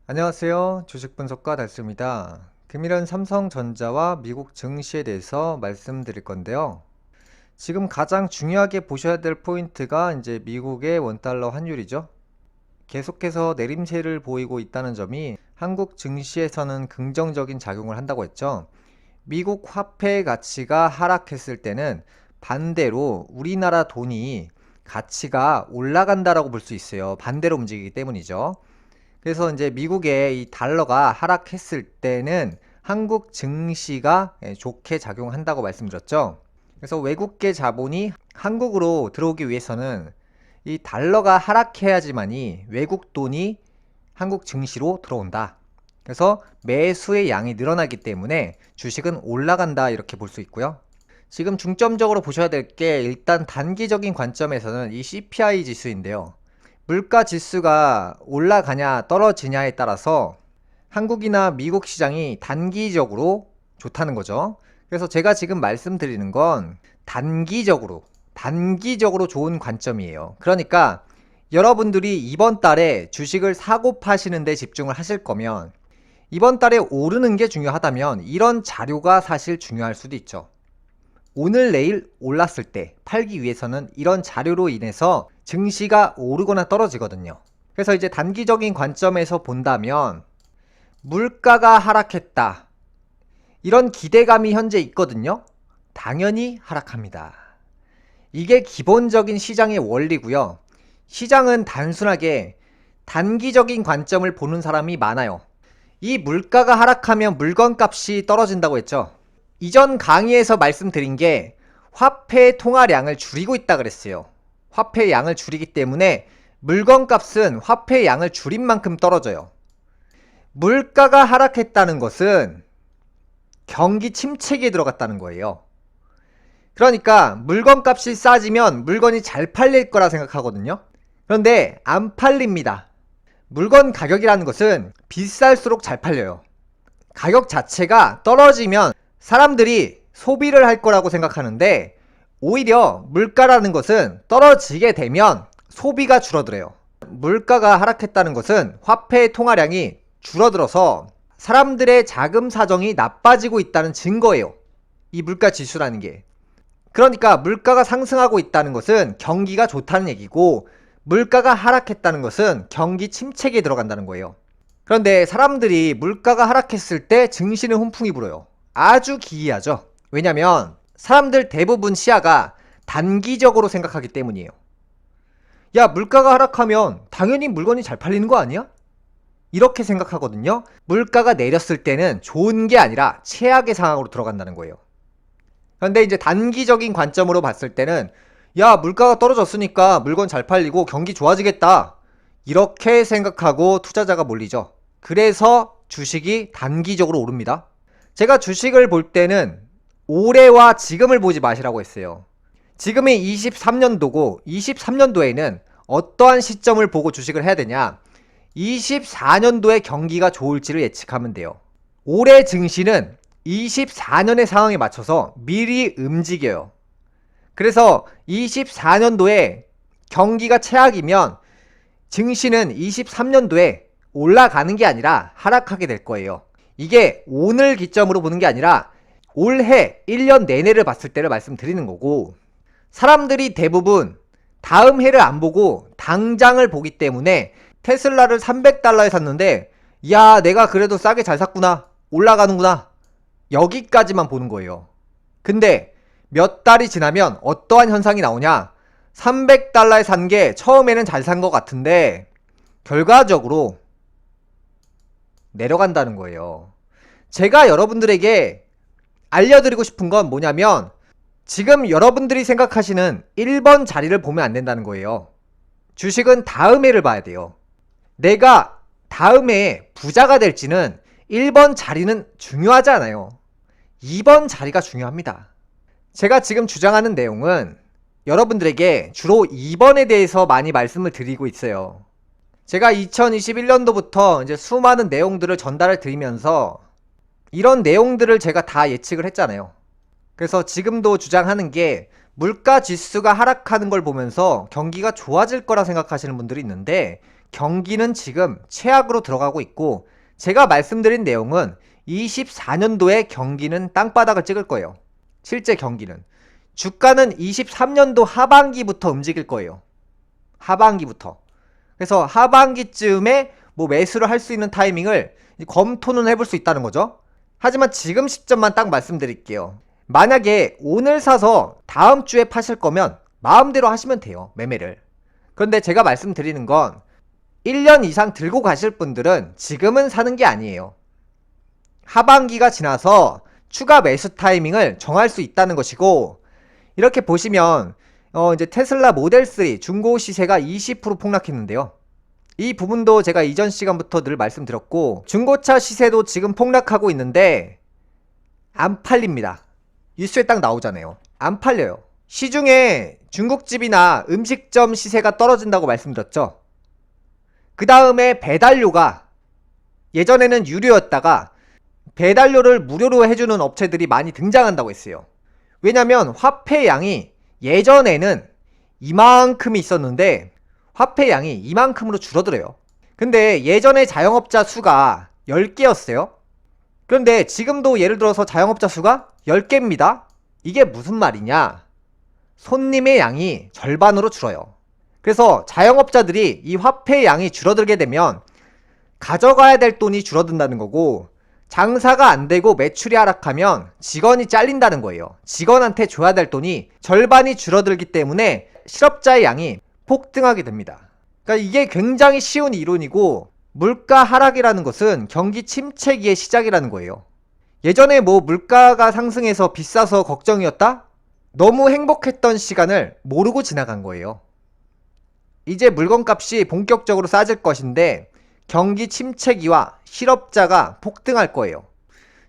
안녕하세요. 주식분석가 달수입니다. 금일은 삼성전자와 미국 증시에 대해서 말씀드릴 건데요. 지금 가장 중요하게 보셔야 될 포인트가 이제 미국의 원달러 환율이죠. 계속해서 내림세를 보이고 있다는 점이 한국 증시에서는 긍정적인 작용을 한다고 했죠. 미국 화폐 가치가 하락했을 때는 반대로 우리나라 돈이 가치가 올라간다라고 볼 수 있어요. 반대로 움직이기 때문이죠. 그래서 이제 미국의 이 달러가 하락했을 때는 한국 증시가 좋게 작용한다고 말씀드렸죠. 그래서 외국계 자본이 한국으로 들어오기 위해서는 이 달러가 하락해야지만이 외국 돈이 한국 증시로 들어온다. 그래서 매수의 양이 늘어나기 때문에 주식은 올라간다 이렇게 볼 수 있고요. 지금 중점적으로 보셔야 될 게 일단 단기적인 관점에서는 이 CPI 지수인데요. 물가 지수가 올라가냐 떨어지냐에 따라서 한국이나 미국 시장이 단기적으로 좋다는 거죠. 그래서 제가 지금 말씀드리는 건 단기적으로 좋은 관점이에요. 그러니까 여러분들이 이번 달에 주식을 사고 파시는 데 집중을 하실 거면 이번 달에 오르는 게 중요하다면 이런 자료가 사실 중요할 수도 있죠. 오늘 내일 올랐을 때 팔기 위해서는 이런 자료로 인해서 증시가 오르거나 떨어지거든요. 그래서 이제 단기적인 관점에서 본다면 물가가 하락했다. 이런 기대감이 현재 있거든요. 당연히 하락합니다. 이게 기본적인 시장의 원리고요. 시장은 단순하게 단기적인 관점을 보는 사람이 많아요. 이 물가가 하락하면 물건값이 떨어진다고 했죠. 이전 강의에서 말씀드린 게 화폐 통화량을 줄이고 있다 그랬어요. 화폐 양을 줄이기 때문에 물건값은 화폐 양을 줄인 만큼 떨어져요. 물가가 하락했다는 것은 경기 침체기에 들어갔다는 거예요. 그러니까 물건값이 싸지면 물건이 잘 팔릴 거라 생각하거든요. 그런데 안 팔립니다. 물건 가격이라는 것은 비쌀수록 잘 팔려요. 가격 자체가 떨어지면 사람들이 소비를 할 거라고 생각하는데 오히려 물가라는 것은 떨어지게 되면 소비가 줄어들어요. 물가가 하락했다는 것은 화폐의 통화량이 줄어들어서 사람들의 자금 사정이 나빠지고 있다는 증거예요. 이 물가 지수라는 게. 그러니까 물가가 상승하고 있다는 것은 경기가 좋다는 얘기고 물가가 하락했다는 것은 경기 침체기에 들어간다는 거예요. 그런데 사람들이 물가가 하락했을 때 증시는 훈풍이 불어요. 아주 기이하죠. 왜냐면 사람들 대부분 시야가 단기적으로 생각하기 때문이에요. 야, 물가가 하락하면 당연히 물건이 잘 팔리는 거 아니야? 이렇게 생각하거든요. 물가가 내렸을 때는 좋은 게 아니라 최악의 상황으로 들어간다는 거예요. 그런데 이제 단기적인 관점으로 봤을 때는 야, 물가가 떨어졌으니까 물건 잘 팔리고 경기 좋아지겠다. 이렇게 생각하고 투자자가 몰리죠. 그래서 주식이 단기적으로 오릅니다. 제가 주식을 볼 때는 올해와 지금을 보지 마시라고 했어요. 지금이 23년도고 23년도에는 어떠한 시점을 보고 주식을 해야 되냐? 24년도에 경기가 좋을지를 예측하면 돼요. 올해 증시는 24년의 상황에 맞춰서 미리 움직여요. 그래서 24년도에 경기가 최악이면 증시는 23년도에 올라가는 게 아니라 하락하게 될 거예요. 이게 오늘 기점으로 보는 게 아니라 올해 1년 내내를 봤을 때를 말씀드리는 거고, 사람들이 대부분 다음 해를 안 보고 당장을 보기 때문에 테슬라를 300달러에 샀는데 야, 내가 그래도 싸게 잘 샀구나, 올라가는구나, 여기까지만 보는 거예요. 근데 몇 달이 지나면 어떠한 현상이 나오냐? 300달러에 산 게 처음에는 잘 산 것 같은데 결과적으로 내려간다는 거예요. 제가 여러분들에게 알려드리고 싶은 건 뭐냐면 지금 여러분들이 생각하시는 1번 자리를 보면 안 된다는 거예요. 주식은 다음 해를 봐야 돼요. 내가 다음 해에 부자가 될지는 1번 자리는 중요하지 않아요. 2번 자리가 중요합니다. 제가 지금 주장하는 내용은 여러분들에게 주로 2번에 대해서 많이 말씀을 드리고 있어요. 제가 2021년도부터 이제 수많은 내용들을 전달을 드리면서 이런 내용들을 제가 다 예측을 했잖아요. 그래서 지금도 주장하는 게 물가 지수가 하락하는 걸 보면서 경기가 좋아질 거라 생각하시는 분들이 있는데 경기는 지금 최악으로 들어가고 있고, 제가 말씀드린 내용은 24년도에 경기는 땅바닥을 찍을 거예요. 실제 경기는. 주가는 23년도 하반기부터 움직일 거예요. 하반기부터. 그래서 하반기쯤에 뭐 매수를 할 수 있는 타이밍을 검토는 해볼 수 있다는 거죠. 하지만 지금 시점만 딱 말씀드릴게요. 만약에 오늘 사서 다음 주에 파실 거면 마음대로 하시면 돼요. 매매를. 그런데 제가 말씀드리는 건 1년 이상 들고 가실 분들은 지금은 사는 게 아니에요. 하반기가 지나서 추가 매수 타이밍을 정할 수 있다는 것이고, 이렇게 보시면 이제 테슬라 모델 3 중고 시세가 20% 폭락했는데요. 이 부분도 제가 이전 시간부터 늘 말씀드렸고, 중고차 시세도 지금 폭락하고 있는데 안 팔립니다. 뉴스에 딱 나오잖아요. 안 팔려요. 시중에 중국집이나 음식점 시세가 떨어진다고 말씀드렸죠. 그 다음에 배달료가, 예전에는 유료였다가 배달료를 무료로 해주는 업체들이 많이 등장한다고 했어요. 왜냐면 화폐 양이 예전에는 이만큼이 있었는데 화폐 양이 이만큼으로 줄어들어요. 근데 예전에 자영업자 수가 10개였어요. 그런데 지금도 예를 들어서 자영업자 수가 10개입니다. 이게 무슨 말이냐? 손님의 양이 절반으로 줄어요. 그래서 자영업자들이 이 화폐 양이 줄어들게 되면 가져가야 될 돈이 줄어든다는 거고, 장사가 안 되고 매출이 하락하면 직원이 잘린다는 거예요. 직원한테 줘야 될 돈이 절반이 줄어들기 때문에 실업자의 양이 폭등하게 됩니다. 그러니까 이게 굉장히 쉬운 이론이고, 물가 하락이라는 것은 경기 침체기의 시작이라는 거예요. 예전에 뭐 물가가 상승해서 비싸서 걱정이었다? 너무 행복했던 시간을 모르고 지나간 거예요. 이제 물건값이 본격적으로 싸질 것인데 경기 침체기와 실업자가 폭등할 거예요.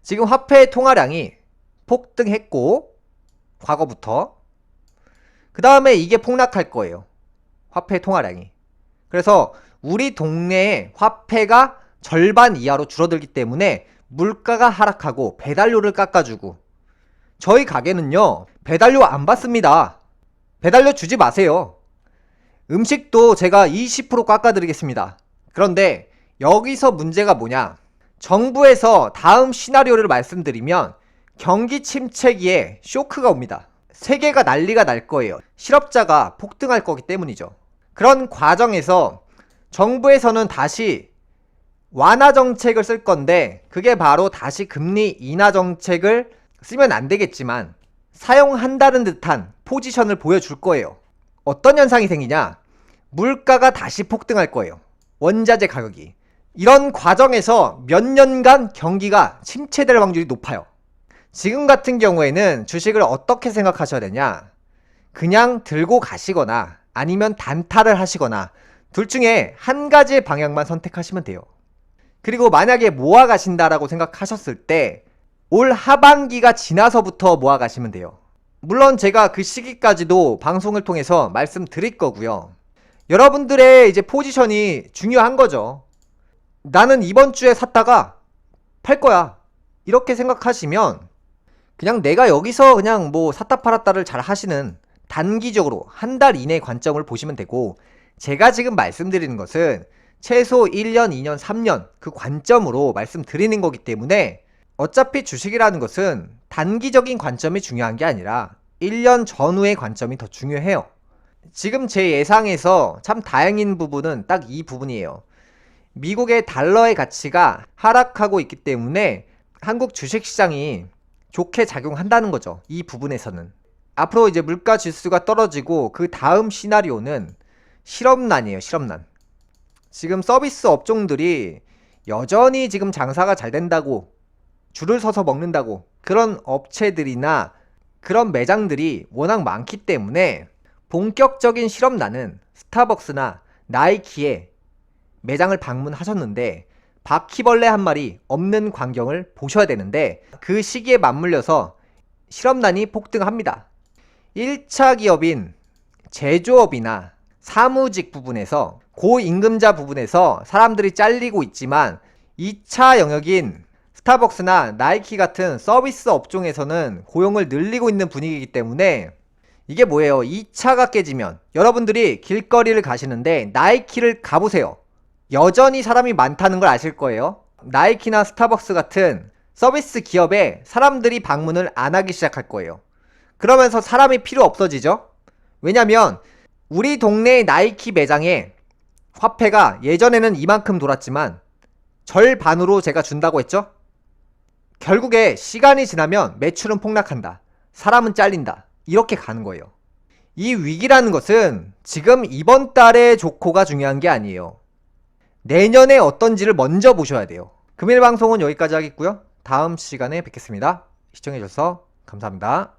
지금 화폐 통화량이 폭등했고, 과거부터. 그 다음에 이게 폭락할 거예요. 화폐 통화량이. 그래서 우리 동네에 화폐가 절반 이하로 줄어들기 때문에 물가가 하락하고 배달료를 깎아주고, 저희 가게는요 배달료 안 받습니다. 배달료 주지 마세요. 음식도 제가 20% 깎아드리겠습니다. 그런데 여기서 문제가 뭐냐? 정부에서 다음 시나리오를 말씀드리면 경기 침체기에 쇼크가 옵니다. 세계가 난리가 날 거예요. 실업자가 폭등할 거기 때문이죠. 그런 과정에서 정부에서는 다시 완화 정책을 쓸 건데, 그게 바로 다시 금리 인하 정책을 쓰면 안 되겠지만 사용한다는 듯한 포지션을 보여줄 거예요. 어떤 현상이 생기냐? 물가가 다시 폭등할 거예요. 원자재 가격이. 이런 과정에서 몇 년간 경기가 침체될 확률이 높아요. 지금 같은 경우에는 주식을 어떻게 생각하셔야 되냐? 그냥 들고 가시거나 아니면 단타를 하시거나 둘 중에 한 가지의 방향만 선택하시면 돼요. 그리고 만약에 모아 가신다라고 생각하셨을 때 올 하반기가 지나서부터 모아 가시면 돼요. 물론 제가 그 시기까지도 방송을 통해서 말씀드릴 거고요. 여러분들의 이제 포지션이 중요한 거죠. 나는 이번 주에 샀다가 팔 거야, 이렇게 생각하시면 그냥 내가 여기서 그냥 뭐 샀다 팔았다를 잘 하시는 단기적으로 한 달 이내 관점을 보시면 되고, 제가 지금 말씀드리는 것은 최소 1년, 2년, 3년 그 관점으로 말씀드리는 거기 때문에, 어차피 주식이라는 것은 단기적인 관점이 중요한 게 아니라 1년 전후의 관점이 더 중요해요. 지금 제 예상에서 참 다행인 부분은 딱 이 부분이에요. 미국의 달러의 가치가 하락하고 있기 때문에 한국 주식시장이 좋게 작용한다는 거죠. 이 부분에서는. 앞으로 이제 물가 지수가 떨어지고 그 다음 시나리오는 실업난이에요. 실업난. 지금 서비스 업종들이 여전히 지금 장사가 잘 된다고, 줄을 서서 먹는다고, 그런 업체들이나 그런 매장들이 워낙 많기 때문에 본격적인 실업난은 스타벅스나 나이키에 매장을 방문하셨는데 바퀴벌레 한 마리 없는 광경을 보셔야 되는데, 그 시기에 맞물려서 실업난이 폭등합니다. 1차 기업인 제조업이나 사무직 부분에서, 고임금자 부분에서 사람들이 잘리고 있지만 2차 영역인 스타벅스나 나이키 같은 서비스 업종에서는 고용을 늘리고 있는 분위기이기 때문에, 이게 뭐예요? 2차가 깨지면 여러분들이 길거리를 가시는데 나이키를 가보세요. 여전히 사람이 많다는 걸 아실 거예요. 나이키나 스타벅스 같은 서비스 기업에 사람들이 방문을 안 하기 시작할 거예요. 그러면서 사람이 필요 없어지죠? 왜냐면 우리 동네 나이키 매장에 화폐가 예전에는 이만큼 돌았지만 절반으로 제가 준다고 했죠? 결국에 시간이 지나면 매출은 폭락한다. 사람은 잘린다. 이렇게 가는 거예요. 이 위기라는 것은 지금 이번 달의 조코가 중요한 게 아니에요. 내년에 어떤지를 먼저 보셔야 돼요. 금일 방송은 여기까지 하겠고요. 다음 시간에 뵙겠습니다. 시청해주셔서 감사합니다.